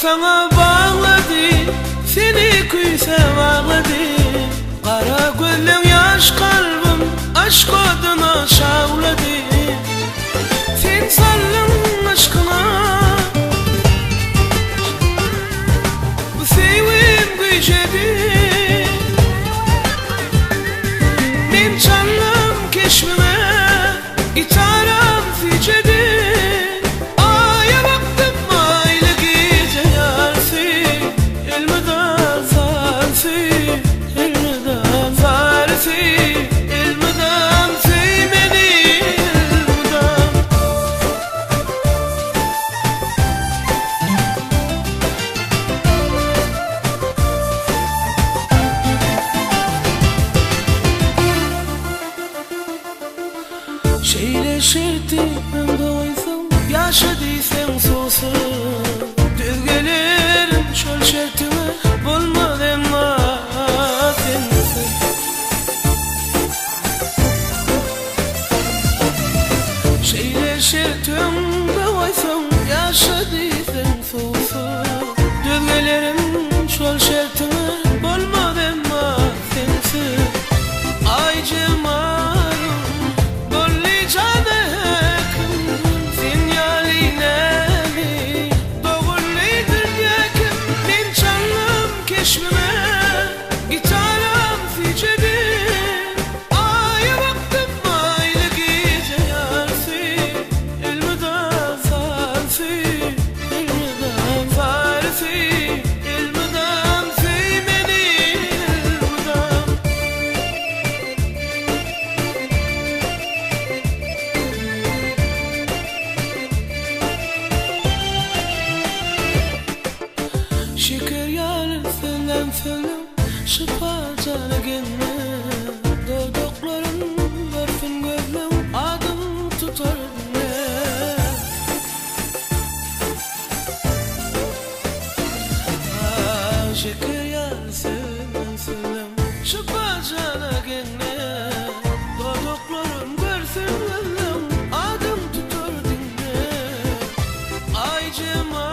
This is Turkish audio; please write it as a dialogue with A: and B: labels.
A: Sana bağladı, seni kuysa bağladı. Kara gülün yaş kalbim aşk adına şavladı. Sen sallın aşkına, bu sevim gücedi. Ben çalım keşfime, gitarım ficedi. Şeyleşirdi ben doysam, yaşadıysan soğusun. Düz gelirim şol şertime, bulma demma sensin. Şeyleşirdim doysam, yaşadıysan soğusun. Düz gelirim şol şertime, bulma demma sensin. Ay cemalım şeker yarın selam şıpacana gelme. Dodokların versin gözlem, adım tutar ne. Şeker yarın selam şıpacana gelme. Dodokların versin gözlem, adım tutar dinle. Ay cemal